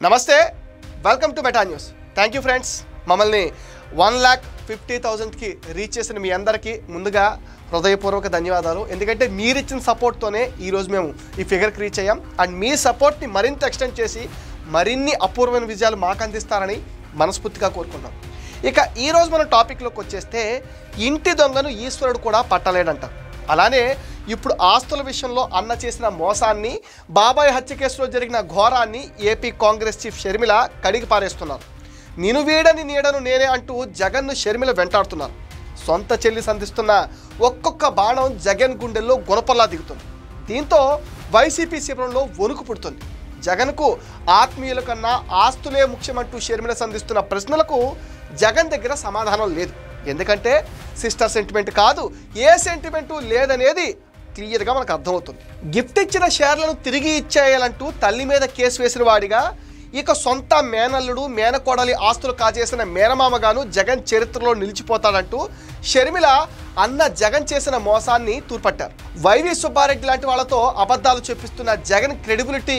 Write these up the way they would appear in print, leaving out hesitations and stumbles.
నమస్తే, welcome to meta news. Thank you friends. మమ్మల్ని 1,50,000కి reach చేసిన మీ అందరికీ ముందుగా హృదయపూర్వక ధన్యవాదాలు. ఎందుకంటే మీరిచ్చిన సపోర్ట్తోనే ఈరోజు మేము ఈ ఫిగర్కి రీచ్ అయ్యాం. అండ్ మీ సపోర్ట్ని మరింత ఎక్స్టెండ్ చేసి మరిన్ని అపూర్వమైన విజయాలు మాకు అందిస్తారని మనస్ఫూర్తిగా కోరుకున్నాం. ఇక ఈరోజు మన టాపిక్లోకి వచ్చేస్తే, ఇంటి దొంగను ఈశ్వరుడు కూడా పట్టలేడంట. అలానే ఇప్పుడు ఆస్తుల విషయంలో అన్న చేసిన మోసాన్ని, బాబాయ్ హత్య కేసులో జరిగిన ఘోరాన్ని ఏపీ కాంగ్రెస్ చీఫ్ షర్మిల కడిగి పారేస్తున్నారు. నిను వీడని నీడను నేనే అంటూ జగన్ను షర్మిల వెంటాడుతున్నారు. సొంత చెల్లి సంధిస్తున్న ఒక్కొక్క బాణం జగన్ గుండెల్లో గుణపల్లా దిగుతుంది. దీంతో వైసీపీ శిబిరంలో వణుకు పుడుతుంది. జగన్కు ఆత్మీయుల కన్నా ఆస్తులే ముఖ్యమంటూ షర్మిల సంధిస్తున్న ప్రశ్నలకు జగన్ దగ్గర సమాధానం లేదు. ఎందుకంటే సిస్టర్ సెంటిమెంట్ కాదు, ఏ సెంటిమెంటు లేదనేది క్లియర్గా మనకు అర్థమవుతుంది. గిఫ్ట్ ఇచ్చిన షేర్లను తిరిగి ఇచ్చేయాలంటూ తల్లి మీద కేసు వేసిన వాడిగా, ఇక సొంత మేనల్లుడు మేనకోడలి ఆస్తులు కాజేసిన మేనమామగాను జగన్ చరిత్రలో నిలిచిపోతాడంటూ షర్మిల అన్న జగన్ చేసిన మోసాన్ని తూర్పట్టారు. వైవి సుబ్బారెడ్డి లాంటి వాళ్ళతో అబద్ధాలు చెప్పిస్తున్న జగన్ క్రెడిబిలిటీ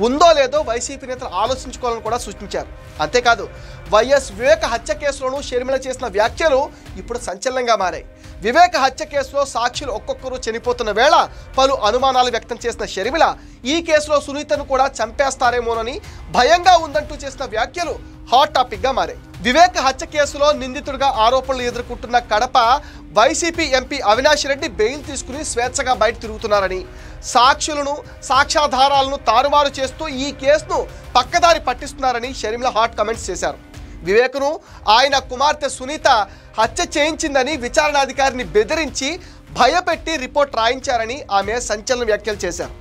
ఉందో లేదో వైసీపీ నేతలు ఆలోచించుకోవాలని కూడా సూచించారు. అంతేకాదు, వైఎస్ వివేక హత్య కేసులోనూ షర్మిల చేసిన వ్యాఖ్యలు ఇప్పుడు సంచలనంగా మారాయి. వివేక హత్య కేసులో సాక్షులు ఒక్కొక్కరు చనిపోతున్న వేళ పలు అనుమానాలు వ్యక్తం చేసిన షర్మిల ఈ కేసులో సునీతను కూడా చంపేస్తారేమోనని భయంగా ఉందంటూ చేసిన వ్యాఖ్యలు హాట్ టాపిక్గా మారాయి. వివేక హత్య కేసులో నిందితుడిగా ఆరోపణలు ఎదుర్కొంటున్న Kadapa YCP MP Avinash Reddy bail తీసుకుని స్వేచ్ఛగా బయట తిరుగుతున్నారని, సాక్షులను సాక్ష్యాధారాలను తారుమారు చేస్తూ ఈ కేసును పక్కదారి పట్టిస్తున్నారని షర్మిల హాట్ కమెంట్స్ చేశారు. వివేక్ను ఆయన కుమార్తె సునీత హత్య చేయించిందని విచారణాధికారిని బెదిరించి భయపెట్టి రిపోర్ట్ రాయించారని ఆమె సంచలన వ్యాఖ్యలు చేశారు.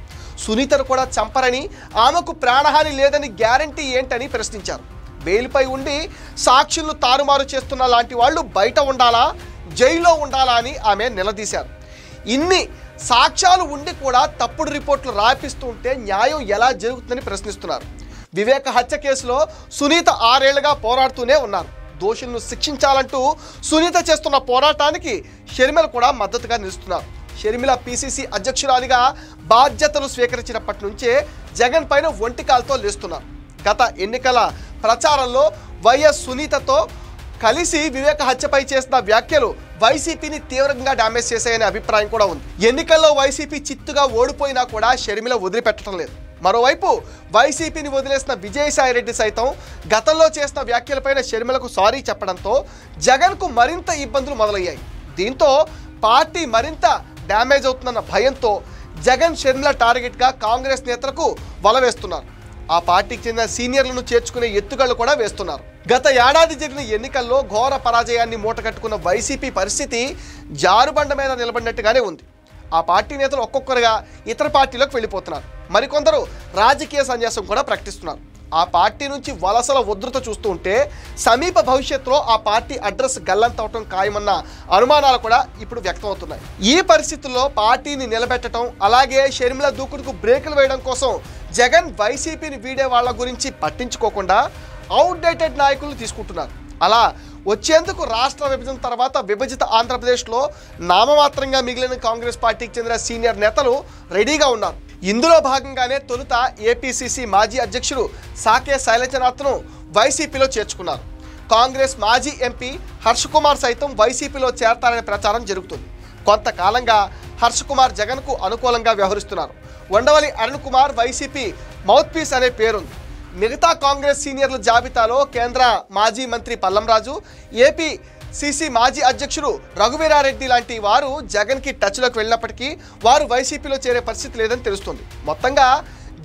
సునీతను కూడా చంపరని, ఆమెకు ప్రాణహాని లేదని గ్యారంటీ ఏంటని ప్రశ్నించారు. బెయిల్పై ఉండి సాక్షులను తారుమారు చేస్తున్న లాంటి వాళ్ళు బయట ఉండాలా, జైల్లో ఉండాలా అని ఆమె నిలదీశారు. ఇన్ని సాక్ష్యాలు ఉండి కూడా తప్పుడు రిపోర్ట్లు రాపిస్తూ ఉంటే న్యాయం ఎలా జరుగుతుందని ప్రశ్నిస్తున్నారు. వివేక హత్య కేసులో సునీత 6 ఏళ్లుగా పోరాడుతూనే ఉన్నారు. దోషులను శిక్షించాలంటూ సునీత చేస్తున్న పోరాటానికి షర్మిల కూడా మద్దతుగా నిలుస్తున్నారు. షర్మిల పిసిసి అధ్యక్షురాలిగా బాధ్యతలు స్వీకరించినప్పటి నుంచే జగన్ పైన ఒంటికాలతో లేస్తున్నారు. గత ఎన్నికల ప్రచారంలో వైఎస్ సునీతతో కలిసి వివేక హత్యపై చేసిన వ్యాఖ్యలు వైసీపీని తీవ్రంగా డ్యామేజ్ చేశాయనే అభిప్రాయం కూడా ఉంది. ఎన్నికల్లో వైసీపీ చిత్తుగా ఓడిపోయినా కూడా షర్మిల వదిలిపెట్టడం లేదు. మరోవైపు వైసీపీని వదిలేసిన విజయసాయిరెడ్డి సైతం గతంలో చేసిన వ్యాఖ్యలపైన షర్మిలకు సారీ చెప్పడంతో జగన్కు మరింత ఇబ్బందులు మొదలయ్యాయి. దీంతో పార్టీ మరింత డ్యామేజ్ అవుతుందన్న భయంతో జగన్ షర్మిల టార్గెట్గా కాంగ్రెస్ నేతలకు వల వేస్తున్నారు. ఆ పార్టీకి చెందిన సీనియర్లను చేర్చుకునే ఎత్తుగళ్లు కూడా వేస్తున్నారు. గత ఏడాది జరిగిన ఎన్నికల్లో ఘోర పరాజయాన్ని మూటకట్టుకున్న వైసీపీ పరిస్థితి జారుబండ మీద నిలబడినట్టుగానే ఉంది. ఆ పార్టీ నేతలు ఒక్కొక్కరుగా ఇతర పార్టీలకు వెళ్ళిపోతున్నారు. మరికొందరు రాజకీయ సన్యాసం కూడా ప్రకటిస్తున్నారు. ఆ పార్టీ నుంచి వలసల ఉధృత చూస్తూ ఉంటే సమీప భవిష్యత్తులో ఆ పార్టీ అడ్రస్ గల్లంతవటం ఖాయమన్న అనుమానాలు కూడా ఇప్పుడు వ్యక్తమవుతున్నాయి. ఈ పరిస్థితుల్లో పార్టీని నిలబెట్టడం, అలాగే షర్మిల దూకుడుకు బ్రేకులు వేయడం కోసం జగన్ వైసీపీని వీడే వాళ్ళ గురించి పట్టించుకోకుండా అవుట్డేటెడ్ నాయకులు తీసుకుంటున్నారు. అలా వచ్చేందుకు రాష్ట్ర విభజన తర్వాత విభజిత ఆంధ్రప్రదేశ్లో నామమాత్రంగా మిగిలిన కాంగ్రెస్ పార్టీకి చెందిన సీనియర్ నేతలు రెడీగా ఉన్నారు. ఇందులో భాగంగానే తొలుత ఏపీసీసీ మాజీ అధ్యక్షుడు సాకే శైలజనాథ్ను వైసీపీలో చేర్చుకున్నారు. కాంగ్రెస్ మాజీ ఎంపీ హర్ష్ కుమార్ సైతం వైసీపీలో చేరతారనే ప్రచారం జరుగుతుంది. కొంతకాలంగా హర్ష్ కుమార్ జగన్కు అనుకూలంగా వ్యవహరిస్తున్నారు. Undavalli Arun Kumar YCP mouthpiece అనే పేరుంది. మిగతా కాంగ్రెస్ సీనియర్ల జాబితాలో కేంద్ర మాజీ మంత్రి పల్లంరాజు, ఏపీసీసీ మాజీ అధ్యక్షుడు రఘువీరారెడ్డి లాంటి వారు జగన్కి టచ్లోకి వెళ్ళినప్పటికీ వారు వైసీపీలో చేరే పరిస్థితి లేదని తెలుస్తుంది. మొత్తంగా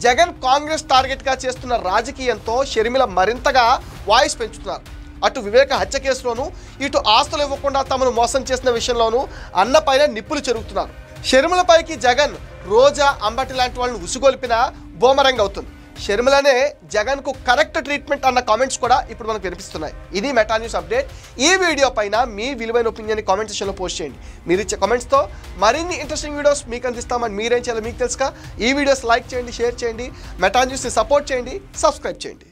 జగన్ కాంగ్రెస్ టార్గెట్గా చేస్తున్న రాజకీయంతో షర్మిల మరింతగా వాయిస్ పెంచుతున్నారు. అటు వివేక హత్య కేసులోనూ, ఇటు ఆస్తులు ఇవ్వకుండా తమను మోసం చేసిన విషయంలోనూ అన్నపైన నిప్పులు చెరుగుతున్నారు. షర్మిలపైకి జగన్, రోజా, అంబటి లాంటి వాళ్ళని ఉసుగొల్పిన బూమరంగ్ అవుతుంది. షర్మిలనే జగన్కు కరెక్ట్ ట్రీట్మెంట్ అన్న కామెంట్స్ కూడా ఇప్పుడు మనకు వినిపిస్తున్నాయి. ఇది మెటా న్యూస్ అప్డేట్. ఈ వీడియో పైన మీ విలువైన ఒపీనియన్ కామెంట్ సెక్షన్లో పోస్ట్ చేయండి. మీరు ఇచ్చే కామెంట్స్తో మరిన్ని ఇంట్రెస్టింగ్ వీడియోస్ మీకు అందిస్తామని మీరేం చేయాలో మీకు తెలుసుగా. ఈ వీడియోస్ లైక్ చేయండి, షేర్ చేయండి, మెటా న్యూస్ని సపోర్ట్ చేయండి, సబ్స్క్రైబ్ చేయండి.